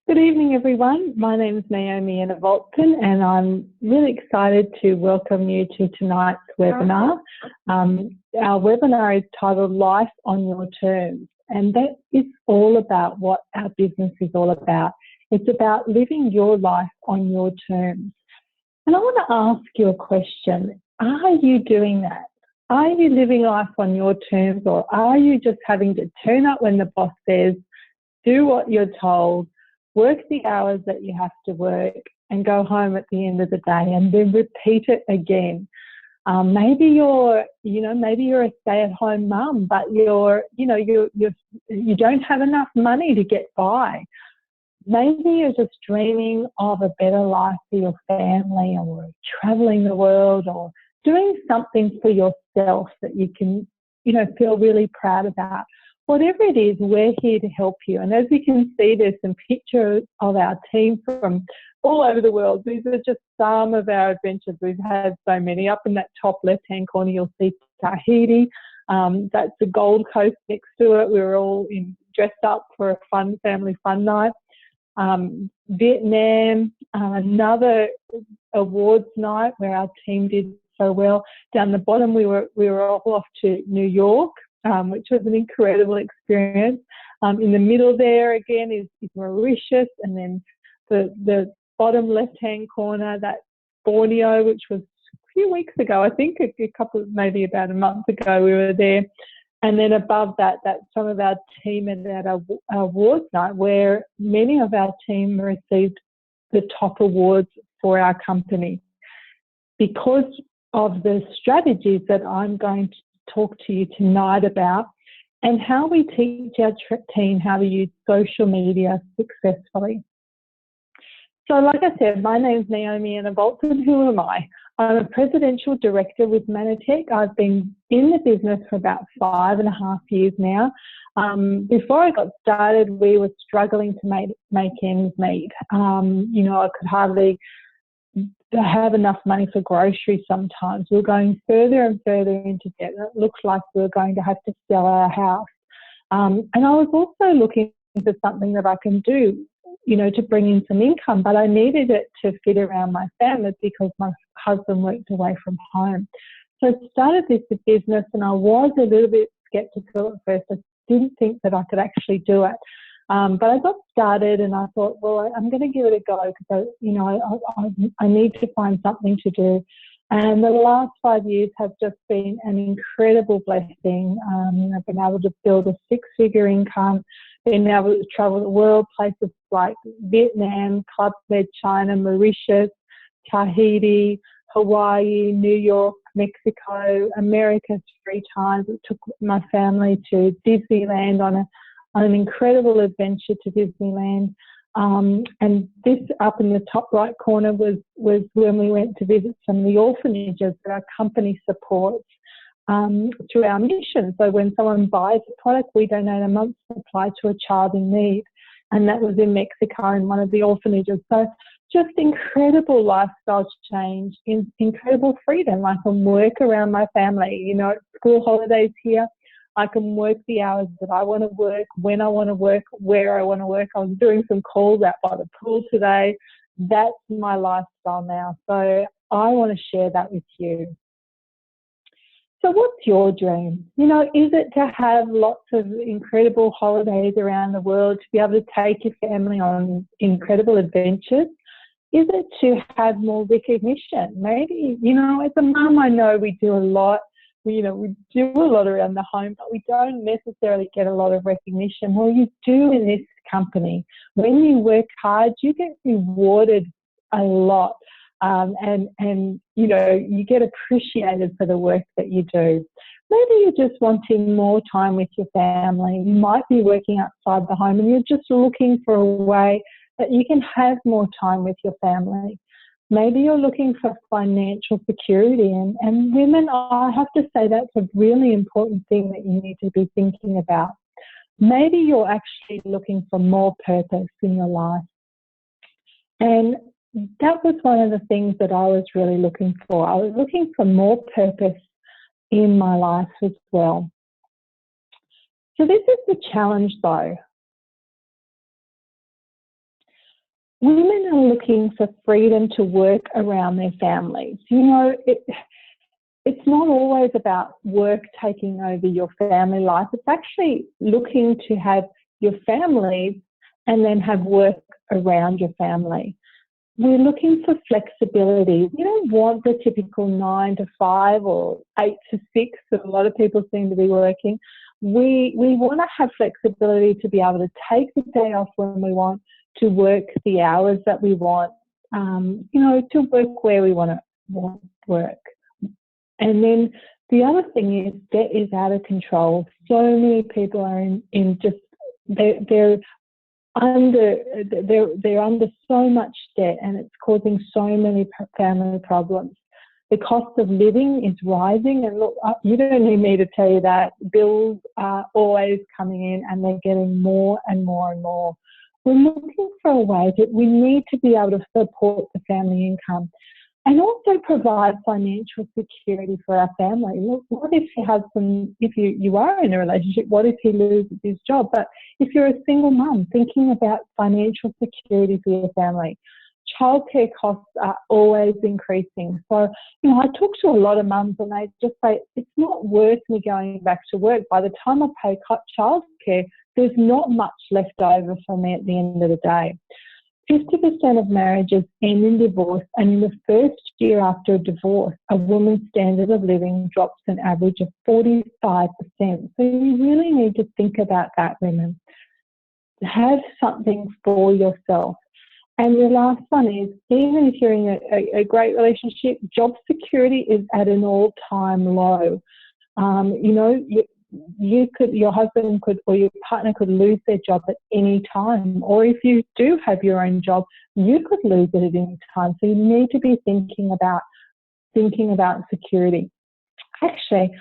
Good evening, everyone. My name is Naomi Anna Volkton, and I'm really excited to welcome you to tonight's webinar. Our webinar is titled Life on Your Terms, and that is all about what our business is all about. It's about living your life on your terms. And I want to ask you a question. Are you doing that? Are you living life on your terms, or are you just having to turn up when the boss says, do what you're told, work the hours that you have to work, and go home at the end of the day and then repeat it again? Maybe you're a stay-at-home mum, but you don't have enough money to get by. Maybe you're just dreaming of a better life for your family, or traveling the world, or doing something for yourself that you can, feel really proud about. Whatever it is, we're here to help you. And as you can see, there's some pictures of our team from all over the world. These are just some of our adventures. We've had so many. Up in that top left-hand corner, you'll see Tahiti. That's the Gold Coast next to it. We were all dressed up for a family fun night. Vietnam, another awards night where our team did so well. Down the bottom, we were all off to New York, which was an incredible experience. In the middle there again is Mauritius, and then the bottom left-hand corner, that's Borneo, which was a few weeks ago, I think, maybe about a month ago we were there. And then above that, that's some of our team at our awards night, where many of our team received the top awards for our company because of the strategies that I'm going to talk to you tonight about, and how we teach our team how to use social media successfully. So like I said, my name is Naomi Anna Volkton. Who am I? I'm a presidential director with Manatech. I've been in the business for about 5.5 years now. Before I got started, we were struggling to make ends meet. I could hardly have enough money for groceries sometimes. We were going further and further into debt. It looked like we were going to have to sell our house. And I was also looking for something that I can do, to bring in some income, but I needed it to fit around my family because my husband worked away from home. So I started this business, and I was a little bit skeptical at first. I didn't think that I could actually do it. But I got started, and I thought, well, I'm going to give it a go because, I need to find something to do. And the last 5 years have just been an incredible blessing. I've been able to build a 6-figure income, been able to travel the world, places like Vietnam, Club Med China, Mauritius, Tahiti, Hawaii, New York, Mexico, America 3 times. It took my family to Disneyland on an incredible adventure to Disneyland. And this up in the top right corner was when we went to visit some of the orphanages that our company supports through our mission. So when someone buys a product, we donate a month's supply to a child in need. And that was in Mexico in one of the orphanages. So just incredible lifestyle change, incredible freedom. I can work around my family. School holidays here, I can work the hours that I want to work, when I want to work, where I want to work. I was doing some calls out by the pool today. That's my lifestyle now. So I want to share that with you. So what's your dream? Is it to have lots of incredible holidays around the world, to be able to take your family on incredible adventures? Is it to have more recognition? Maybe, as a mum, I know we do a lot. We do a lot around the home, but we don't necessarily get a lot of recognition. Well, you do in this company. When you work hard, you get rewarded a lot. And you get appreciated for the work that you do. Maybe you're just wanting more time with your family. You might be working outside the home, and you're just looking for a way that you can have more time with your family. Maybe you're looking for financial security, and women, I have to say that's a really important thing that you need to be thinking about. Maybe you're actually looking for more purpose in your life. And that was one of the things that I was really looking for. I was looking for more purpose in my life as well. So this is the challenge though. women are looking for freedom to work around their families. You know, it's not always about work taking over your family life. It's actually looking to have your family and then have work around your family. We're looking for flexibility. We don't want the typical 9 to 5 or 8 to 6 that a lot of people seem to be working. We want to have flexibility to be able to take the day off when we want, to work the hours that we want, you know, to work where we want to work. And then the other thing is debt is out of control. So many people are in just, they're under so much debt, and it's causing so many family problems. The cost of living is rising, and look, you don't need me to tell you that. Bills are always coming in, and they're getting more and more and more. We're looking for a way that we need to be able to support the family income and also provide financial security for our family. Look, what if you have if you are in a relationship, what if he loses his job? But if you're a single mum, thinking about financial security for your family. Childcare costs are always increasing. So, you know, I talk to a lot of mums and they just say, it's not worth me going back to work. By the time I pay childcare, there's not much left over for me at the end of the day. 50% of marriages end in divorce, and in the first year after a divorce, a woman's standard of living drops an average of 45%. So you really need to think about that, women. Have something for yourself. And the last one is, even if you're in a great relationship, job security is at an all-time low. You know, your husband could, or your partner could lose their job at any time. Or if you do have your own job, you could lose it at any time. So you need to be thinking about security. Actually,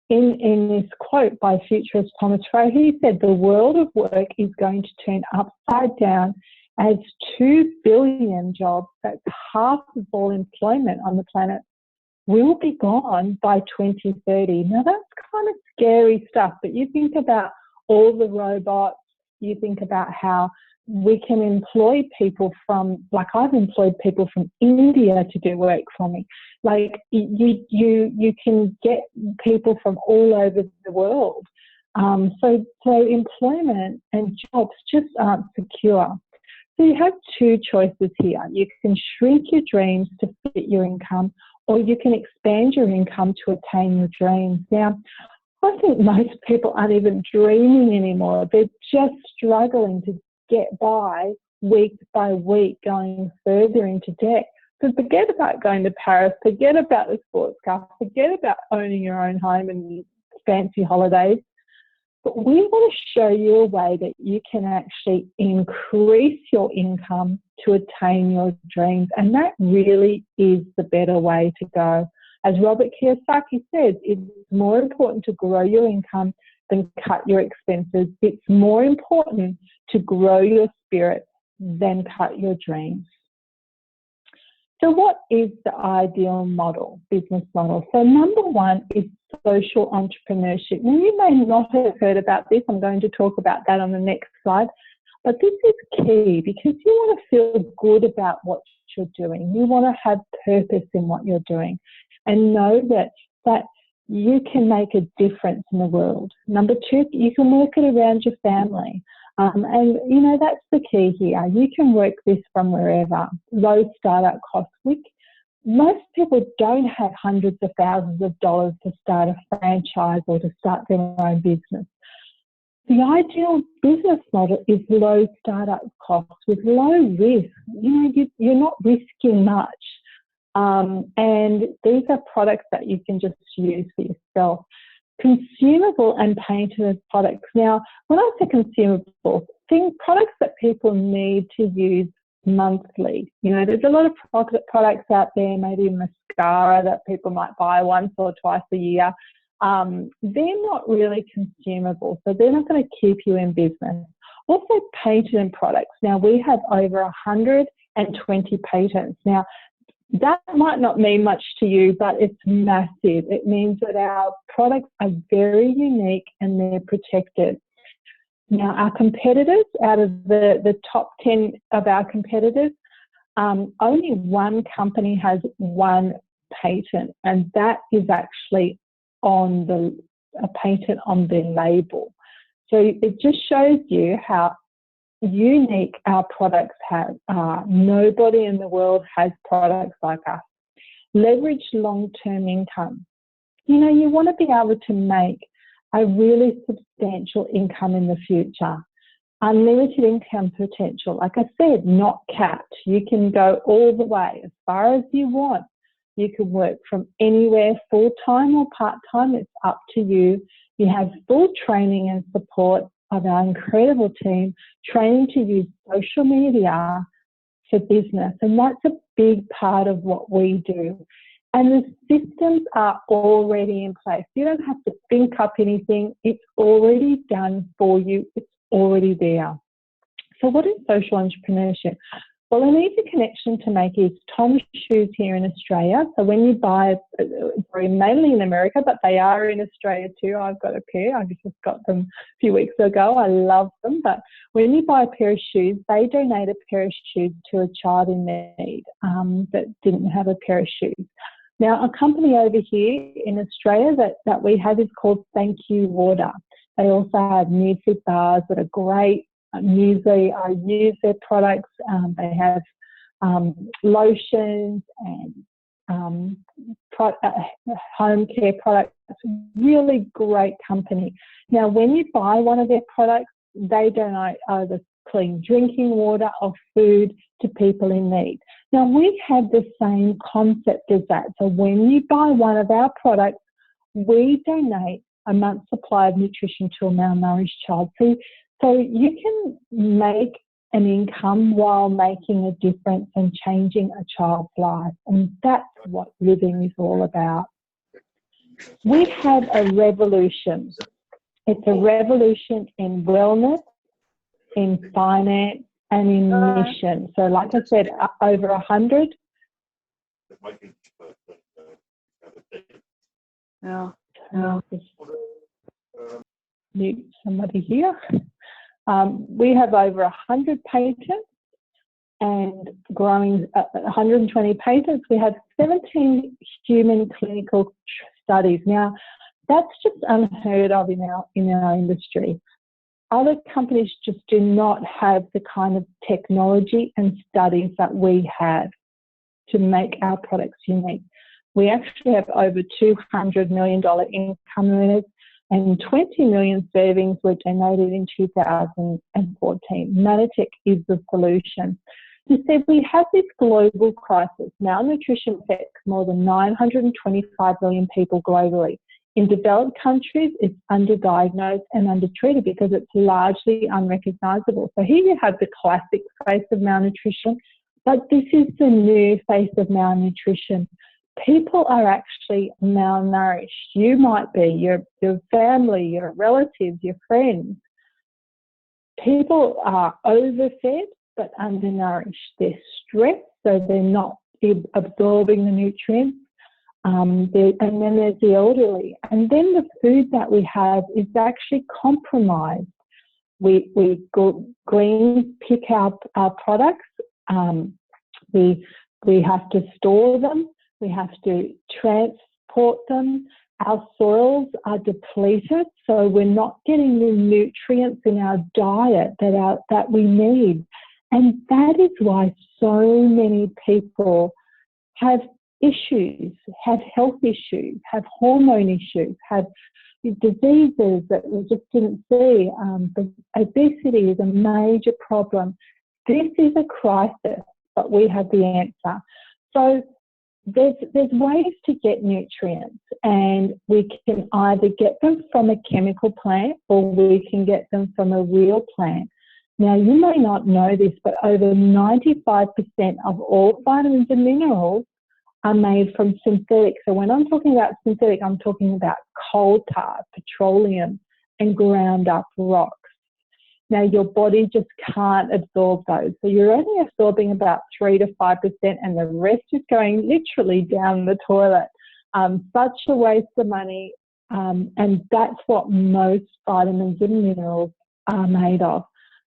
in this quote by futurist Thomas Frey, he said, the world of work is going to turn upside down as 2 billion jobs, that's half of all employment on the planet, will be gone by 2030. Now, that's kind of scary stuff, but you think about all the robots, you think about how we can employ people from, like I've employed people from India to do work for me. Like you can get people from all over the world. So employment and jobs just aren't secure. So you have two choices here. You can shrink your dreams to fit your income, or you can expand your income to attain your dreams. Now, I think most people aren't even dreaming anymore. They're just struggling to get by week by week, going further into debt. So forget about going to Paris, forget about the sports car, forget about owning your own home and fancy holidays. But we want to show you a way that you can actually increase your income to attain your dreams. And that really is the better way to go. As Robert Kiyosaki says, it's more important to grow your income than cut your expenses. It's more important to grow your spirit than cut your dreams. So what is the ideal model, business model? So number one is social entrepreneurship. Now, you may not have heard about this. I'm going to talk about that on the next slide. But this is key because you want to feel good about what you're doing. You want to have purpose in what you're doing and know that you can make a difference in the world. Number two, you can work it around your family. And, you know, that's the key here. You can work this from wherever. Low startup costs. Most people don't have hundreds of thousands of dollars to start a franchise or to start their own business. The ideal business model is low startup costs with low risk. You know, you're not risking much. And these are products that you can just use for yourself. Consumable and patented products. Now, when I say consumable, products that people need to use monthly. You know, there's a lot of products out there, maybe mascara that people might buy once or twice a year. They're not really consumable, so they're not going to keep you in business. Also, patented products. Now, we have over 120 patents. Now, that might not mean much to you, but it's massive. It means that our products are very unique and they're protected. Now, our competitors, out of the top 10 of our competitors, only one company has one patent, and that is actually on a patent on their label. So it just shows you how unique our products are. Nobody in the world has products like us. Leverage long-term income. You know, you want to be able to make a really substantial income in the future. Unlimited income potential. Like I said, not capped. You can go all the way as far as you want. You can work from anywhere, full-time or part-time. It's up to you. You have full training and support of our incredible team, training to use social media for business. And that's a big part of what we do. And the systems are already in place. You don't have to think up anything. It's already done for you. It's already there. So what is social entrepreneurship? Well, an easy connection to make is Tom's Shoes here in Australia. So when you buy, mainly in America, but they are in Australia too. I've got a pair. I just got them a few weeks ago. I love them. But when you buy a pair of shoes, they donate a pair of shoes to a child in need that didn't have a pair of shoes. Now, a company over here in Australia that we have is called Thank You Water. They also have Nutrition bars that are great. Muesli, I use their products. They have lotions and home care products. Really great company. Now, when you buy one of their products, they donate either clean drinking water or food to people in need. Now, we have the same concept as that. So when you buy one of our products, we donate a month's supply of nutrition to a malnourished child. So you can make an income while making a difference and changing a child's life. And that's what living is all about. We've had a revolution. It's a revolution in wellness, in finance, and in mission. So like I said, over 100. Mute somebody here. We have over 100 patents and growing 120 patents. We have 17 human clinical studies. Now, that's just unheard of in our industry. Other companies just do not have the kind of technology and studies that we have to make our products unique. We actually have over $200 million income earners, and 20 million servings were donated in 2014. Mannatech is the solution. You said we have this global crisis. Malnutrition affects more than 925 million people globally. In developed countries, it's underdiagnosed and undertreated because it's largely unrecognisable. So here you have the classic face of malnutrition, but this is the new face of malnutrition. People are actually malnourished. You might be, your family, your relatives, your friends. People are overfed but undernourished. They're stressed, so they're not absorbing the nutrients. And then there's the elderly. And then the food that we have is actually compromised. We green pick our products. We have to store them. We have to transport them. Our soils are depleted, so we're not getting the nutrients in our diet that we need. And that is why so many people have issues, have health issues, have hormone issues, have diseases that we just didn't see. Obesity is a major problem. This is a crisis, but we have the answer. So there's ways to get nutrients, and we can either get them from a chemical plant or we can get them from a real plant. Now, you may not know this, but over 95% of all vitamins and minerals are made from synthetic. So when I'm talking about synthetic, I'm talking about coal tar, petroleum, and ground up rocks. Now, your body just can't absorb those. So you're only absorbing about 3 to 5%, and the rest is going literally down the toilet. Such a waste of money. And that's what most vitamins and minerals are made of.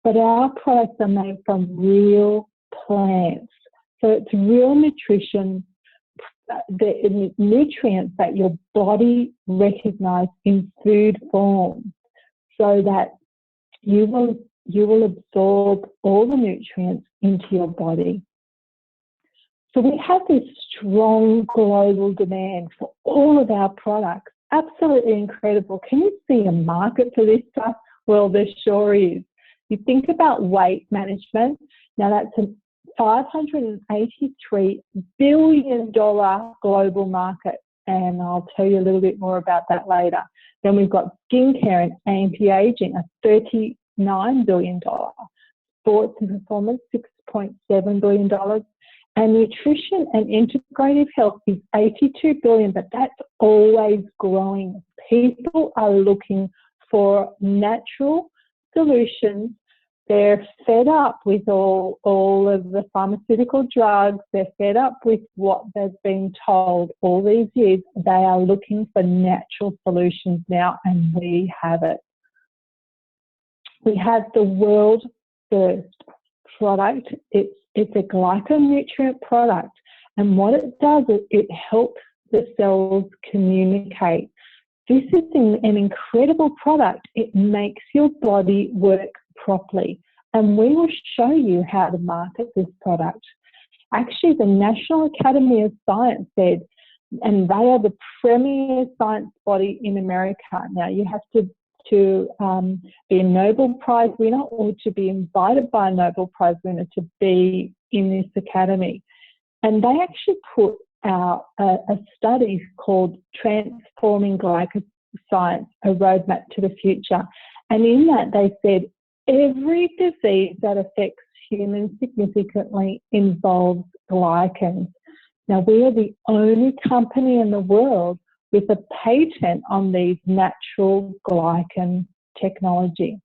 But our products are made from real plants. So it's real nutrition, the nutrients that your body recognizes in food form, so that you will absorb all the nutrients into your body. So we have this strong global demand for all of our products. Absolutely incredible. Can you see a market for this stuff? Well, there sure is. You think about weight management. Now that's a $583 billion global market, and I'll tell you a little bit more about that later. Then we've got skincare and anti-aging, a $39 billion. Sports and performance, $6.7 billion. And nutrition and integrative health is $82 billion, but that's always growing. People are looking for natural solutions. They're fed up with all of the pharmaceutical drugs. They're fed up with what they've been told all these years. They are looking for natural solutions now, and we have it. We have the world's first product. It's a glyconutrient product, and what it does is it helps the cells communicate. This is an incredible product. It makes your body work properly, and we will show you how to market this product. Actually, the National Academy of Science said, and they are the premier science body in America. Now, you have to be a Nobel Prize winner or to be invited by a Nobel Prize winner to be in this academy. And they actually put out a study called Transforming Glycoscience, a Roadmap to the Future. And in that they said every disease that affects humans significantly involves glycans. Now, we are the only company in the world with a patent on these natural glycan technology.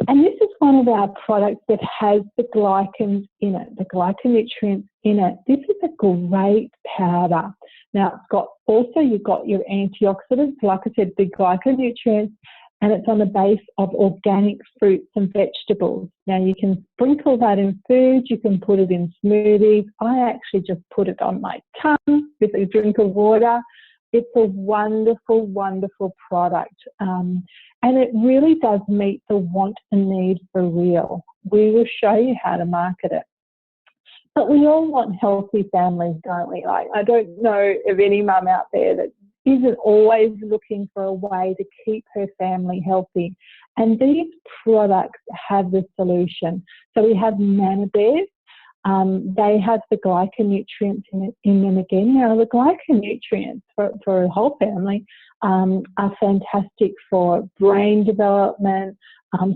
And this is one of our products that has the glycans in it, the glyconutrients in it. This is a great powder. Now, it's got also, you've got your antioxidants, like I said, the glyconutrients, and it's on the base of organic fruits and vegetables. Now, you can sprinkle that in food, you can put it in smoothies. I actually just put it on my tongue with a drink of water. It's a wonderful, wonderful product. And it really does meet the want and need for real. We will show you how to market it. But we all want healthy families, don't we? Like, I don't know of any mum out there that isn't always looking for a way to keep her family healthy. And these products have the solution. So we have Nana Bears. They have the glyconutrients in them again. Now, the glyconutrients for a whole family are fantastic for brain development.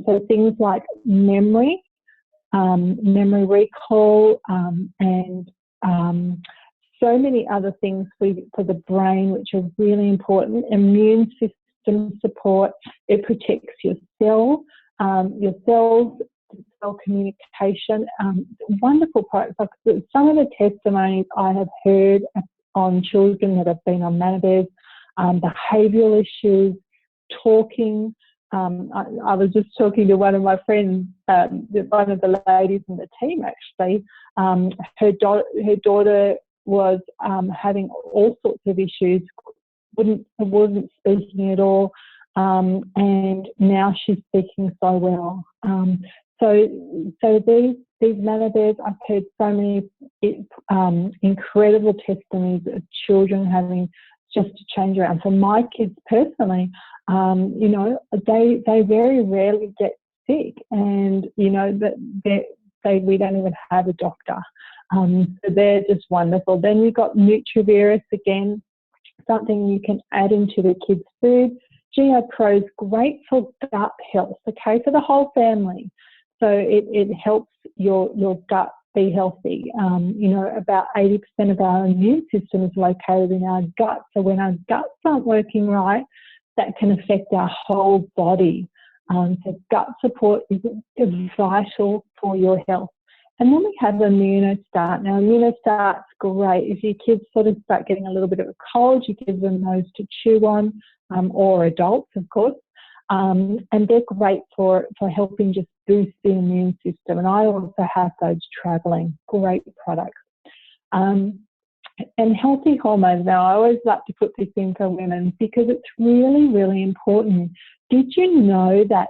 So things like memory recall, and so many other things for the brain, which are really important. Immune system support. It protects your cells, cell communication. Wonderful products. Like some of the testimonies I have heard on children that have been on Nana Bears, behavioural issues, talking. I was just talking to one of my friends, one of the ladies in the team actually. Her daughter was having all sorts of issues, wasn't speaking at all, and now she's speaking so well. So these Nana Bears, I've heard so many incredible testimonies of children having just to change around. For my kids personally, you know, they very rarely get sick, and you know that we don't even have a doctor. So they're just wonderful. Then you've got Nutrivirus again, something you can add into the kids' food. GI Pro's great for gut health, okay, for the whole family. So it helps your gut be healthy. You know, about 80% of our immune system is located in our gut. So when our guts aren't working right, that can affect our whole body. So gut support is vital for your health. And then we have Immunostart. Now, Immunostart's great. If your kids sort of start getting a little bit of a cold, you give them those to chew on, or adults, of course. and they're great for helping just boost the immune system. And I also have those traveling, great products. And healthy hormones. Now, I always like to put this in for women because it's really, really important. Did you know that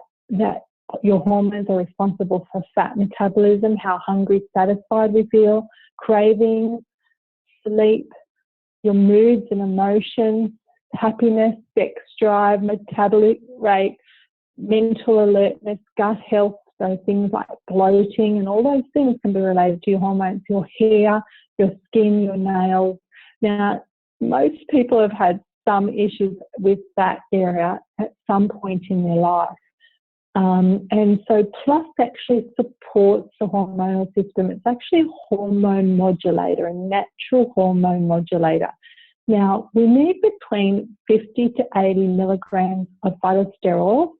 your hormones are responsible for fat metabolism, how hungry, satisfied we feel, cravings, sleep, your moods and emotions, happiness, sex drive, metabolic rate, mental alertness, gut health, so things like bloating and all those things can be related to your hormones, your hair, your skin, your nails. Now, most people have had some issues with that area at some point in their life. And so Plus actually supports the hormonal system. It's actually a hormone modulator, a natural hormone modulator. Now, we need between 50 to 80 milligrams of phytosterols.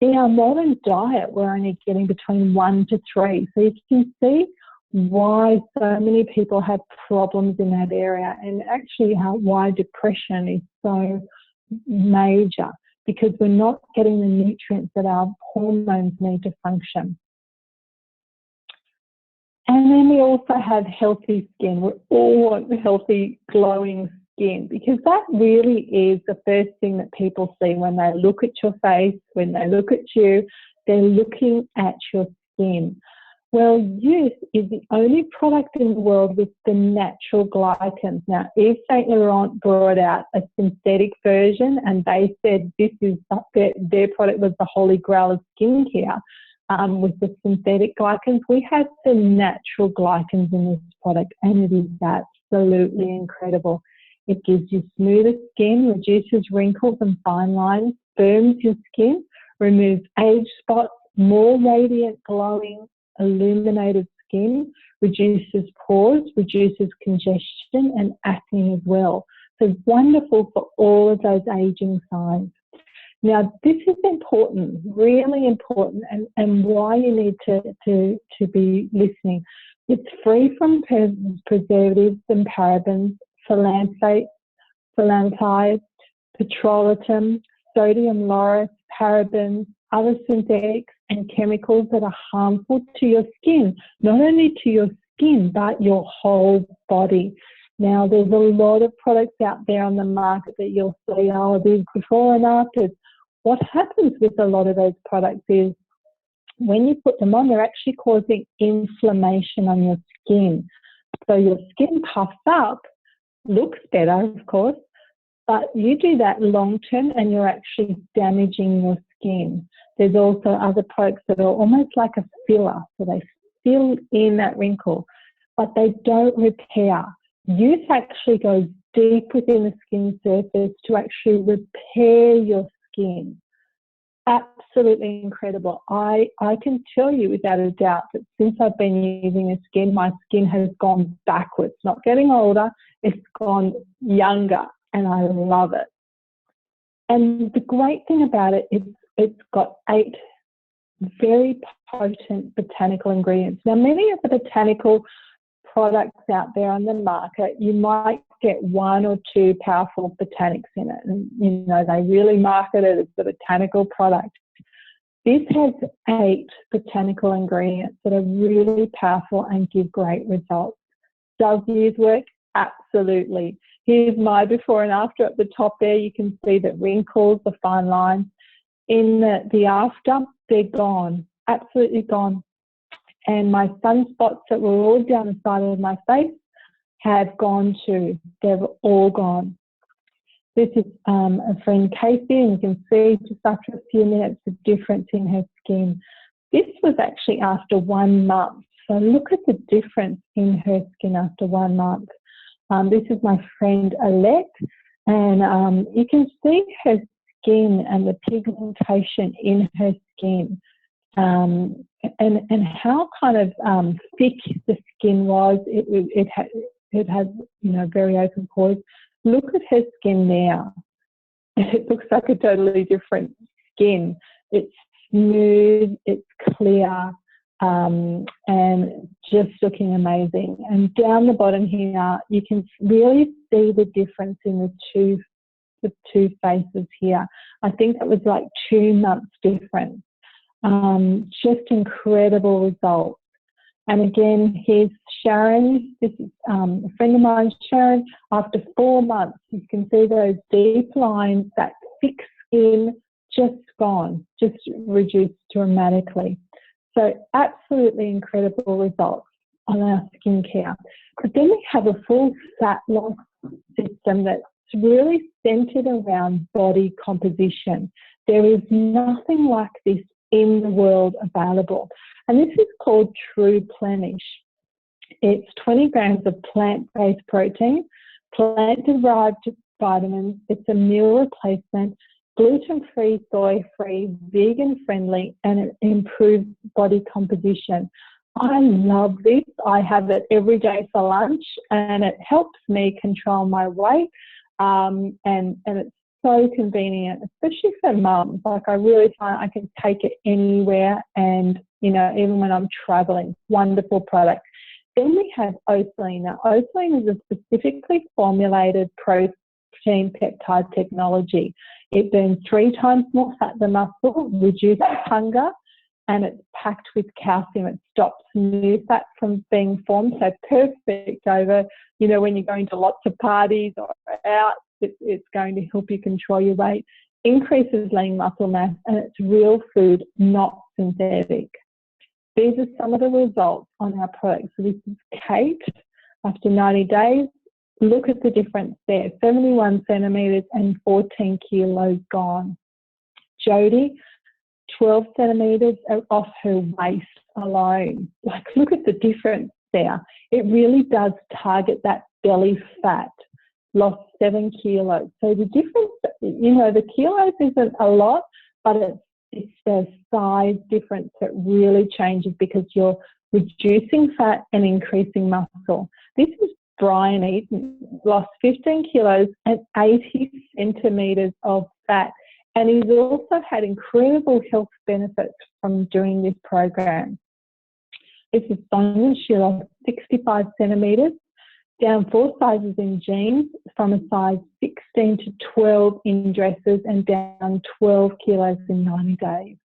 In our modern diet, we're only getting between 1 to 3. So you can see why so many people have problems in that area, and actually why depression is so major, because we're not getting the nutrients that our hormones need to function. And then we also have healthy skin. We all want healthy, glowing skin, because that really is the first thing that people see when they look at your face, when they look at you, they're looking at your skin. Well, Youth is the only product in the world with the natural glycans. Now, Yves Saint Laurent brought out a synthetic version, and they said this is their product was the holy grail of skincare with the synthetic glycans. We have the natural glycans in this product, and it is absolutely incredible. It gives you smoother skin, reduces wrinkles and fine lines, firms your skin, removes age spots, more radiant, glowing, illuminated skin, reduces pores, reduces congestion and acne as well. So wonderful for all of those aging signs. Now, this is important, really important, and why you need to be listening. It's free from preservatives and parabens, phthalate, petrolatum, sodium lauryl, parabens, other synthetics and chemicals that are harmful to your skin, not only to your skin, but your whole body. Now, there's a lot of products out there on the market that you'll see, oh, these before and afters. What happens with a lot of those products is when you put them on, they're actually causing inflammation on your skin. So your skin puffs up, looks better, of course, but you do that long term and you're actually damaging your skin. There's also other products that are almost like a filler, so they fill in that wrinkle, but they don't repair. Youth actually goes deep within the skin surface to actually repair your skin. Absolutely incredible. I can tell you without a doubt that since I've been using this skin, my skin has gone backwards, not getting older, it's gone younger, and I love it. And the great thing about it is it's got 8 very potent botanical ingredients. Now, many of the botanical products out there on the market, you might get 1 or 2 powerful botanics in it, and you know they really market it as the botanical product. This has 8 botanical ingredients that are really powerful and give great results. Does Youth work? Absolutely. Here's my before and after at the top there. You can see the wrinkles, the fine lines. In the after, they're gone, absolutely gone. And my sunspots that were all down the side of my face have gone too. They've all gone. This is a friend, Casey, and you can see just after a few minutes the difference in her skin. This was actually after 1 month. So look at the difference in her skin after 1 month. This is my friend, Alette, and you can see her skin and the pigmentation in her skin. And how kind of thick the skin was. It had very open pores. Look at her skin now. It looks like a totally different skin. It's smooth, it's clear, and just looking amazing. And down the bottom here, you can really see the difference in the 2 the two faces here. I think it was like 2 months difference. Just incredible results. And again, here's Sharon. This is a friend of mine, Sharon. After 4 months, you can see those deep lines, that thick skin just gone, just reduced dramatically. So absolutely incredible results on our skincare. But then we have a full fat loss system that's really centered around body composition. There is nothing like this in the world available. And this is called TruePlenish. It's 20 grams of plant-based protein, plant-derived vitamins. It's a meal replacement, gluten-free, soy-free, vegan-friendly, and it improves body composition. I love this. I have it every day for lunch, and it helps me control my weight, and it's so convenient, especially for mums. Like, I really find I can take it anywhere, and, you know, even when I'm traveling, wonderful product. Then we have Osaline. Now, Osaline is a specifically formulated protein peptide technology. It burns 3 times more fat than muscle, reduces hunger, and it's packed with calcium. It stops new fat from being formed. So perfect over, you know, when you're going to lots of parties or out, it's going to help you control your weight, increases lean muscle mass, and it's real food, not synthetic. These are some of the results on our products. So this is Kate after 90 days. Look at the difference there, 71 centimetres and 14 kilos gone. Jody, 12 centimetres off her waist alone. Like, look at the difference there. It really does target that belly fat. Lost 7 kilos. So the difference, you know, the kilos isn't a lot, but it's the size difference that really changes because you're reducing fat and increasing muscle. This is Brian Eaton, lost 15 kilos and 80 centimetres of fat. And he's also had incredible health benefits from doing this program. This is Sonia. She lost 65 centimetres, down 4 sizes in jeans, from a size 16 to 12 in dresses, and down 12 kilos in 90 days.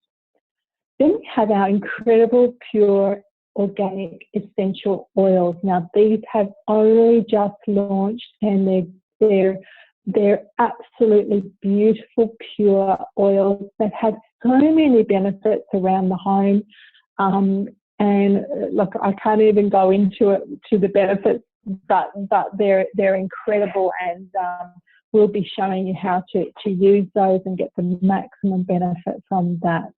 Then we have our incredible pure organic essential oils. Now, these have only just launched, and they're absolutely beautiful pure oils that have so many benefits around the home. And look, I can't even go into it, to the benefits, but they're incredible, and we'll be showing you how to use those and get the maximum benefit from that.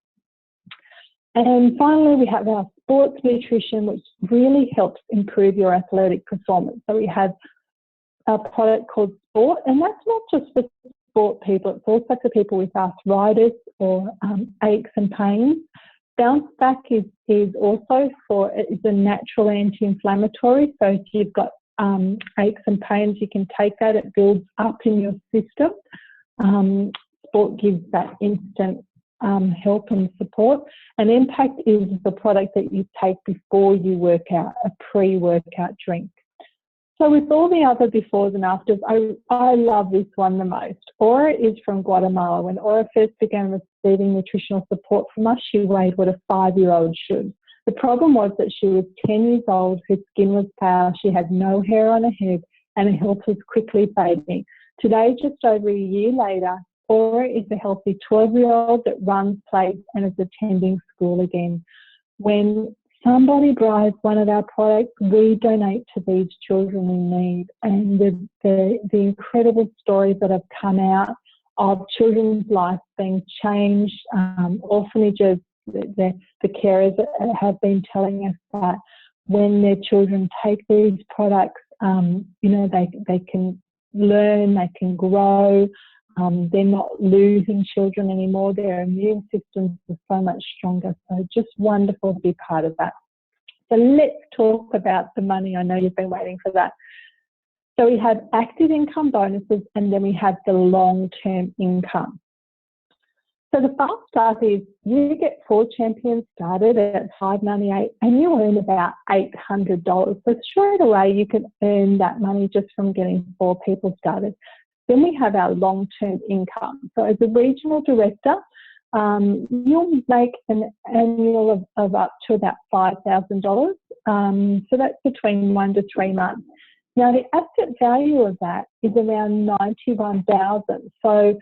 And finally, we have our sports nutrition, which really helps improve your athletic performance. So we have a product called Sport, and that's not just for sport people, it's also for people with arthritis or aches and pains. Bounce Back is also it's a natural anti-inflammatory. So if you've got aches and pains, you can take that. It builds up in your system. Sport gives that instant help and support. And Impact is the product that you take before you work out, a pre-workout drink. So with all the other befores and afters, I love this one the most. Aura is from Guatemala. When Aura first began receiving nutritional support from us, she weighed what a 5-year-old should. The problem was that she was 10 years old, her skin was pale, she had no hair on her head, and her health was quickly fading. Today, just over a year later, Aura is a healthy 12-year-old that runs, plays, and is attending school again. When somebody buys one of our products, we donate to these children in need. And the incredible stories that have come out of children's lives being changed, orphanages, the carers have been telling us that when their children take these products, you know, they can learn, they can grow. They're not losing children anymore. Their immune systems are so much stronger. So just wonderful to be part of that. So let's talk about the money. I know you've been waiting for that. So we have active income bonuses, and then we have the long-term income. So the fast start is you get 4 champions started at $5.98 and you earn about $800. So straight away you can earn that money just from getting 4 people started. Then we have our long-term income. So as a regional director, you'll make an annual of up to about $5,000. So that's between 1 to 3 months. Now, the asset value of that is around $91,000. So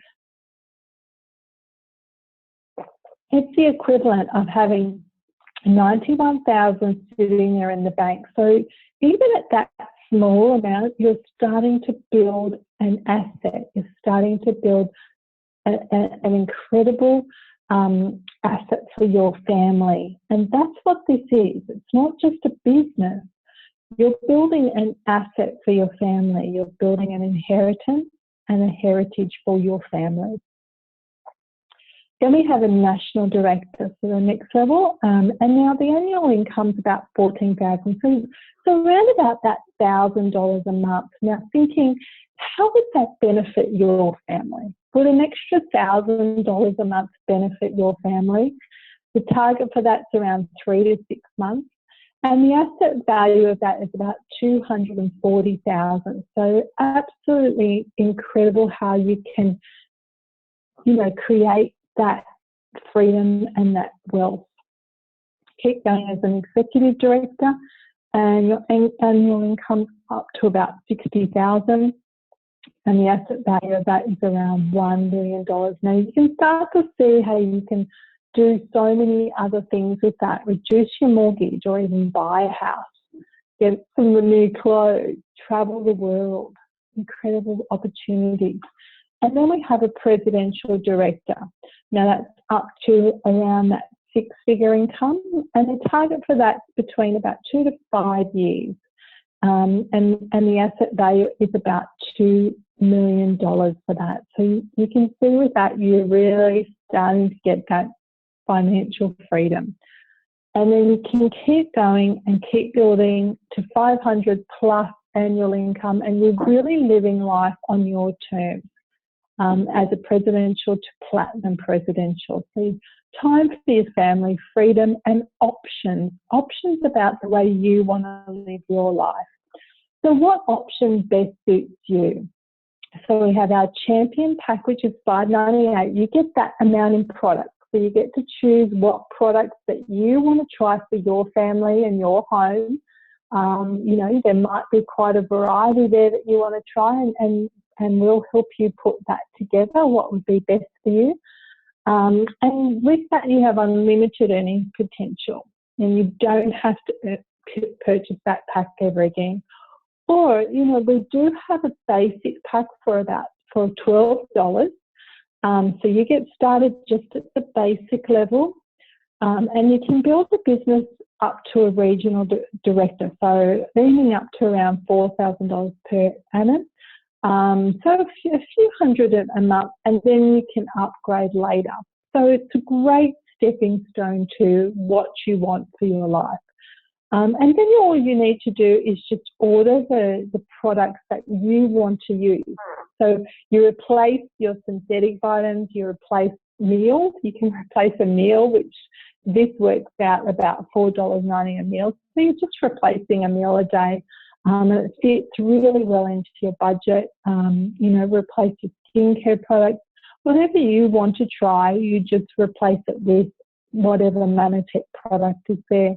it's the equivalent of having $91,000 sitting there in the bank. So even at that small amount, you're starting to build an asset. You're starting to build an incredible asset for your family. And that's what this is. It's not just a business. You're building an asset for your family. You're building an inheritance and a heritage for your family. Then we have a national director for the next level, and now the annual income's about $14,000. So around about that $1,000 a month. Now thinking, how would that benefit your family? Would an extra $1,000 a month benefit your family? The target for that's around 3 to 6 months, and the asset value of that is about $240,000. So absolutely incredible how you can, create that freedom and that wealth. Keep going as an executive director, and your annual income up to about $60,000, and the asset value of that is around $1 million. Now you can start to see how you can do so many other things with that. Reduce your mortgage, or even buy a house, get some new clothes, travel the world. Incredible opportunities. And then we have a presidential director. Now that's up to around that 6-figure income, and the target for that's between about 2 to 5 years. And the asset value is about $2 million for that. So you can see with that, you're really starting to get that financial freedom. And then you can keep going and keep building to 500 plus annual income, and you're really living life on your terms. As a presidential to platinum presidential. So time for your family, freedom and options about the way you want to live your life. So what option best suits you? So we have our champion pack, which is $5.98. You get that amount in products. So you get to choose what products that you want to try for your family and your home. There might be quite a variety there that you want to try, and we'll help you put that together, what would be best for you. And with that, you have unlimited earning potential, and you don't have to purchase that pack ever again. Or, we do have a basic pack for $12. So you get started just at the basic level, and you can build a business up to a regional director, so earning up to around $4,000 per annum. So a few hundred a month, and then you can upgrade later. So it's a great stepping stone to what you want for your life. And then all you need to do is just order the products that you want to use. So you replace your synthetic vitamins, you replace meals. You can replace a meal, which this works out about $4.90 a meal. So you're just replacing a meal a day. And it fits really well into your budget. Replace your skincare products. Whatever you want to try, you just replace it with whatever Manatech product is there.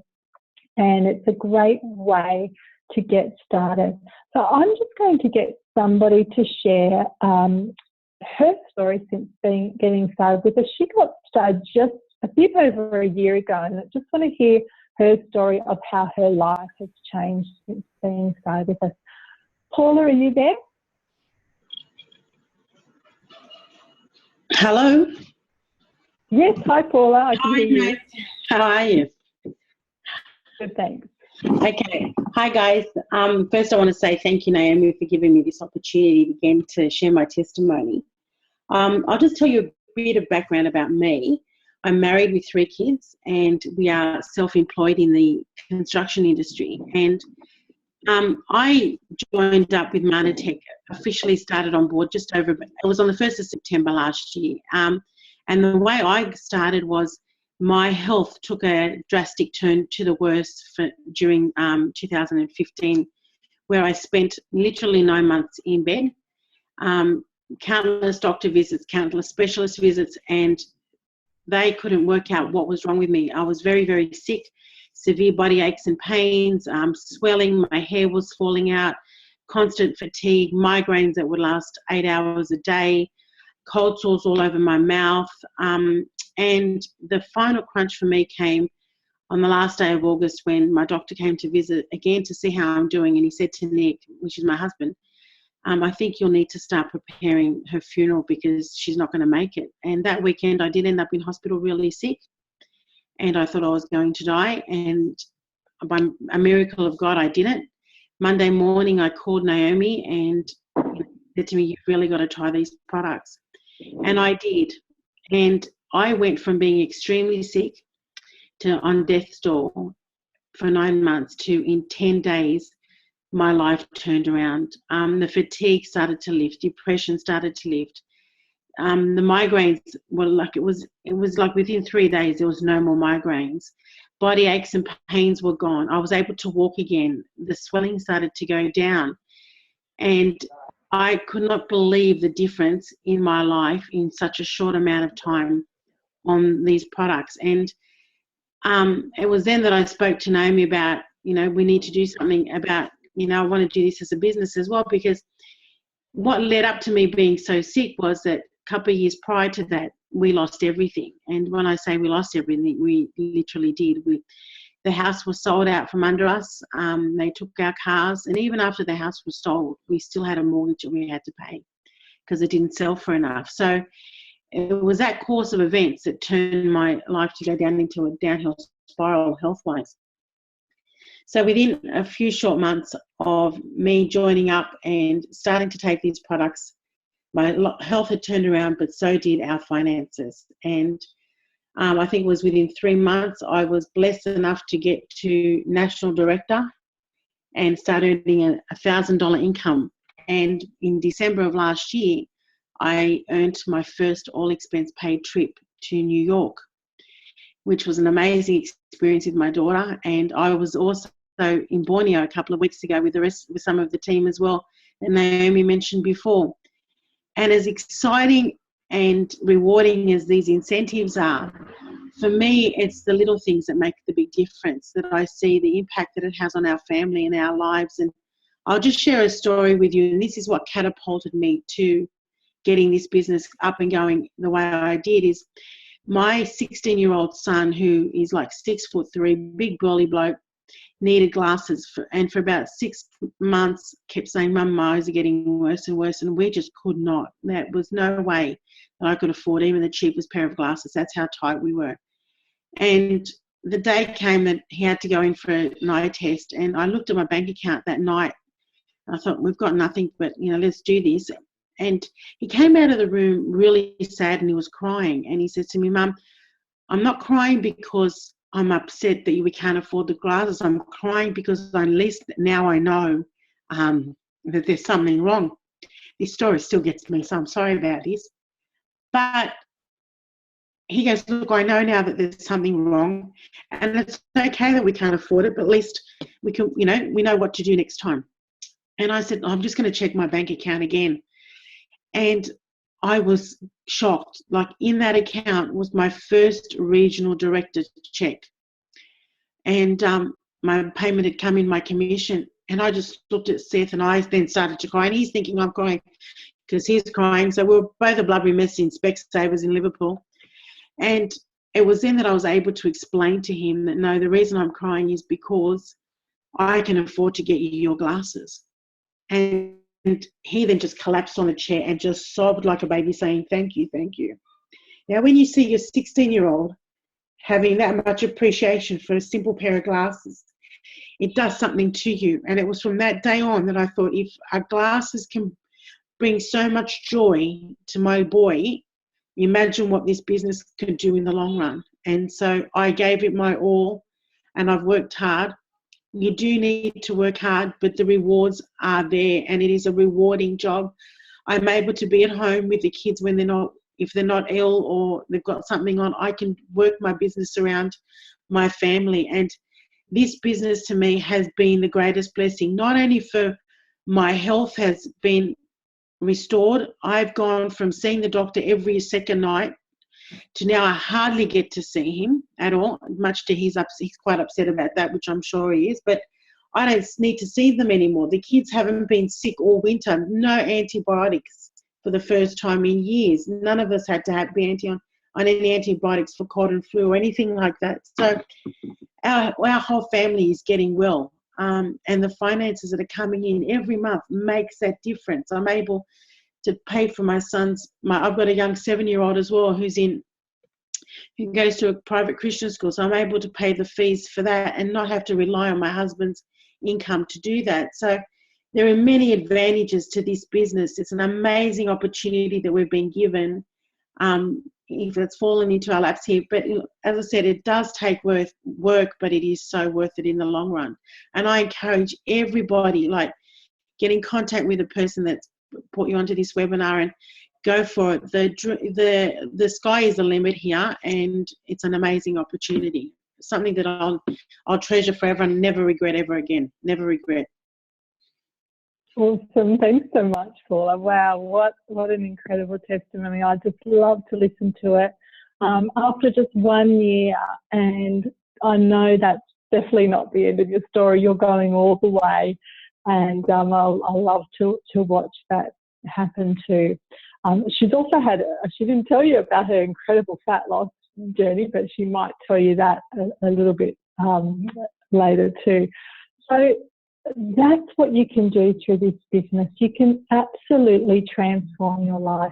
And it's a great way to get started. So I'm just going to get somebody to share her story since getting started with us. She got started just a bit over a year ago, and I just want to hear her story of how her life has changed since being started with us. Paula, are you there? Hello? Yes, hi Paula, I can hear you. How are you? Good, thanks. Okay. Hi guys. First I want to say thank you, Naomi, for giving me this opportunity again to share my testimony. I'll just tell you a bit of background about me. I'm married with 3 kids, and we are self-employed in the construction industry. And I joined up with Manatech, officially started on board it was on the 1st of September last year. And the way I started was my health took a drastic turn to the worst during 2015, where I spent literally 9 months in bed. countless doctor visits, countless specialist visits, and they couldn't work out what was wrong with me. I was very, very sick, severe body aches and pains, swelling, my hair was falling out, constant fatigue, migraines that would last 8 hours a day, cold sores all over my mouth. And the final crunch for me came on the last day of August when my doctor came to visit again to see how I'm doing. And he said to Nick, which is my husband, I think you'll need to start preparing her funeral because she's not going to make it. And that weekend I did end up in hospital really sick, and I thought I was going to die. And by a miracle of God, I didn't. Monday morning I called Naomi and said to me, you've really got to try these products. And I did. And I went from being extremely sick to on death's door for 9 months to in 10 days, my life turned around. The fatigue started to lift, depression started to lift. The migraines were like, it was like within 3 days, there was no more migraines. Body aches and pains were gone. I was able to walk again. The swelling started to go down. And I could not believe the difference in my life in such a short amount of time on these products. And it was then that I spoke to Naomi about, we need to do something about, I want to do this as a business as well, because what led up to me being so sick was that a couple of years prior to that, we lost everything. And when I say we lost everything, we literally did. The house was sold out from under us. They took our cars. And even after the house was sold, we still had a mortgage that we had to pay because it didn't sell for enough. So it was that course of events that turned my life to go down into a downhill spiral health-wise. So within a few short months of me joining up and starting to take these products, my health had turned around, but so did our finances. And I think it was within 3 months, I was blessed enough to get to national director and start earning a $1,000 income. And in December of last year, I earned my first all-expense paid trip to New York, which was an amazing experience with my daughter. And I was also in Borneo a couple of weeks ago with some of the team as well, that Naomi mentioned before. And as exciting and rewarding as these incentives are, for me, it's the little things that make the big difference, that I see the impact that it has on our family and our lives. And I'll just share a story with you. And this is what catapulted me to getting this business up and going the way I did. Is my 16-year-old son, who is like 6'3", big burly bloke, needed glasses and for about 6 months kept saying, Mum, my eyes are getting worse and worse, and we just could not. There was no way that I could afford even the cheapest pair of glasses. That's how tight we were. And the day came that he had to go in for an eye test, and I looked at my bank account that night. I thought, we've got nothing, but let's do this. And he came out of the room really sad, and he was crying, and he said to me, Mum, I'm not crying because I'm upset that we can't afford the glasses. I'm crying because at least now I know that there's something wrong. This story still gets me, so I'm sorry about this. But he goes, look, I know now that there's something wrong, and it's okay that we can't afford it, but at least we can, we know what to do next time. And I said, I'm just going to check my bank account again. And I was shocked. Like, in that account was my first regional director check. And my payment had come in, my commission. And I just looked at Seth, and I then started to cry. And he's thinking I'm crying because he's crying. So we were both a blubbery mess in Specsavers in Liverpool. And it was then that I was able to explain to him that, no, the reason I'm crying is because I can afford to get you your glasses. And he then just collapsed on a chair and just sobbed like a baby, saying, thank you, thank you. Now, when you see your 16-year-old having that much appreciation for a simple pair of glasses, it does something to you. And it was from that day on that I thought, if our glasses can bring so much joy to my boy, imagine what this business could do in the long run. And so I gave it my all, and I've worked hard. You do need to work hard, but the rewards are there, and it is a rewarding job. I'm able to be at home with the kids when if they're not ill or they've got something on. I can work my business around my family, and this business to me has been the greatest blessing. Not only for my health has been restored. I've gone from seeing the doctor every second night to now I hardly get to see him at all, much to he's quite upset about that, which I'm sure he is, but I don't need to see them anymore. The kids haven't been sick all winter, no antibiotics for the first time in years. None of us had to be on any antibiotics for cold and flu or anything like that. So our whole family is getting well, and the finances that are coming in every month makes that difference. I'm able to pay for my son's. I've got a young 7-year-old as well who goes to a private Christian school, so I'm able to pay the fees for that and not have to rely on my husband's income to do that. So there are many advantages to this business. It's an amazing opportunity that we've been given. If it's fallen into our laps here, but as I said, it does take work, but it is so worth it in the long run. And I encourage everybody, like, get in contact with the person that's put you onto this webinar and go for it. The sky is the limit here, and it's an amazing opportunity. Something that I'll treasure forever and never regret ever again. Never regret. Awesome. Thanks so much, Paula. Wow, what an incredible testimony. I just love to listen to it. After just 1 year, and I know that's definitely not the end of your story. You're going all the way, and I'll love to watch that happen too. She's also she didn't tell you about her incredible fat loss journey, but she might tell you that a little bit later too. So that's what you can do through this business. You can absolutely transform your life.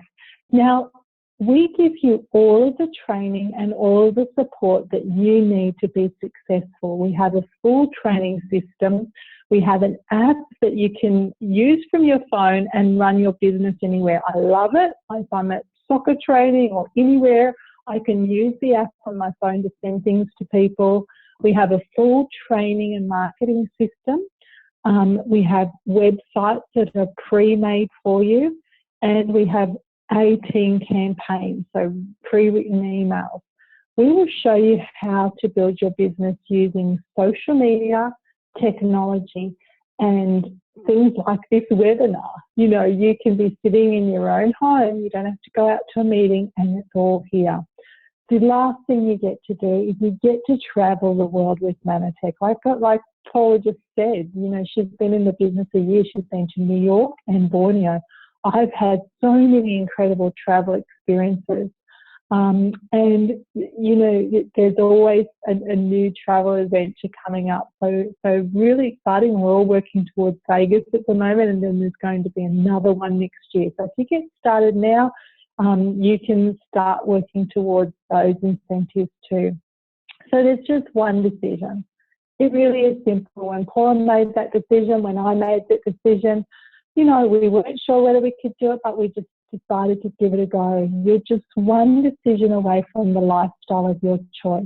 Now, we give you all of the training and all of the support that you need to be successful. We have a full training system. We have an app that you can use from your phone and run your business anywhere. I love it. If I'm at soccer training or anywhere, I can use the app on my phone to send things to people. We have a full training and marketing system. We have websites that are pre-made for you, and we have 18 campaigns, so pre-written emails. We will show you how to build your business using social media, technology, and things like this webinar. You know, you can be sitting in your own home. You don't have to go out to a meeting, and it's all here. The last thing you get to do is you get to travel the world with Manatech. Like Paula just said, you know, she's been in the business a year. She's been to New York and Borneo. I've had so many incredible travel experiences. And, you know, there's always a new travel adventure coming up. So really exciting. We're all working towards Vegas at the moment, and then there's going to be another one next year. So if you get started now, you can start working towards those incentives too. So there's just one decision. It really is simple. When Paula made that decision, when I made that decision, you know, we weren't sure whether we could do it, but we just decided to give it a go. You're just one decision away from the lifestyle of your choice.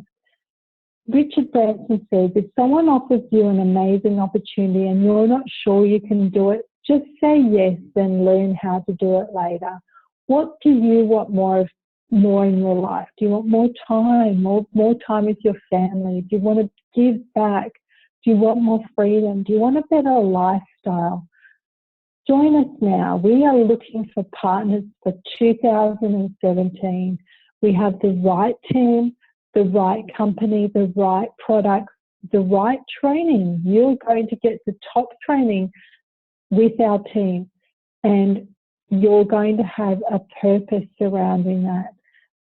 Richard Branson says, if someone offers you an amazing opportunity and you're not sure you can do it, just say yes and learn how to do it later. What do you want more in your life? Do you want more time, more time with your family? Do you want to give back? Do you want more freedom? Do you want a better lifestyle? Join us now. We are looking for partners for 2017. We have the right team, the right company, the right products, the right training. You're going to get the top training with our team, and you're going to have a purpose surrounding that.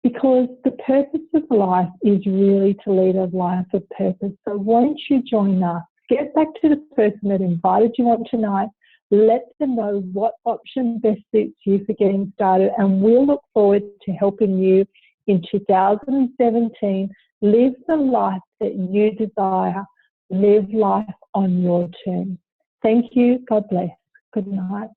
Because the purpose of life is really to lead a life of purpose. So won't you join us? Get back to the person that invited you on tonight. Let them know what option best suits you for getting started, and we'll look forward to helping you in 2017 live the life that you desire. Live life on your terms. Thank you. God bless. Good night.